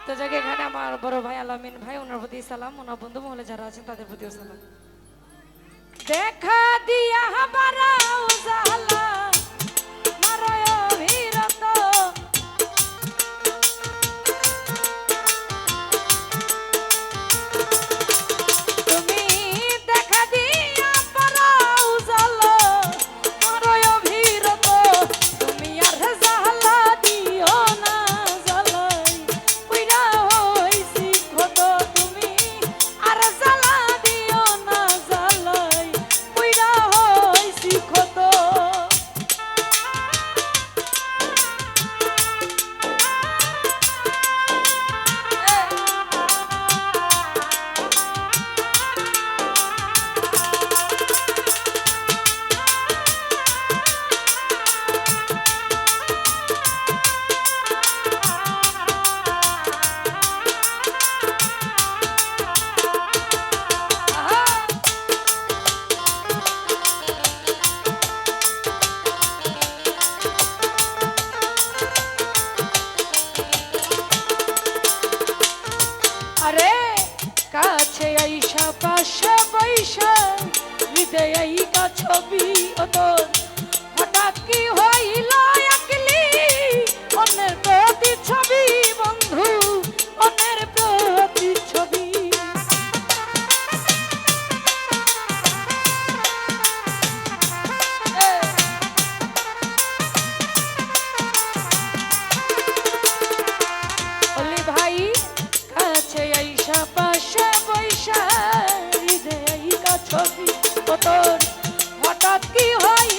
তো যাকে এখানে আমার বড় ভাই আলামিন ভাই, ওনার প্রতি সালাম, ওনার বন্ধু মহলে যারা আছেন তাদের প্রতিও সালাম। দেখা দিয়া বারাও জালা মারায় অভিরত, তুমি দেখা দিয়া বারাও জালা মারায় অভিরত, তুমি আর জালা দিও না জালাই কইরা হইছি কত, তুমি আর জালা দিও না জালাই কইরা হইছি কত। আরে কাছে আইসা পাশে বৈশা হৃদয় আইকা ছবি ওতর, হঠাৎ কি হইল একলি অন্যের প্রতি ছবি বন্ধু, অন্যের প্রতি ছবি। বলি ভাই কাছে আইসা পাশে বৈশা হৃদয় আইকা ছবি ওতর, হঠাৎ কি হই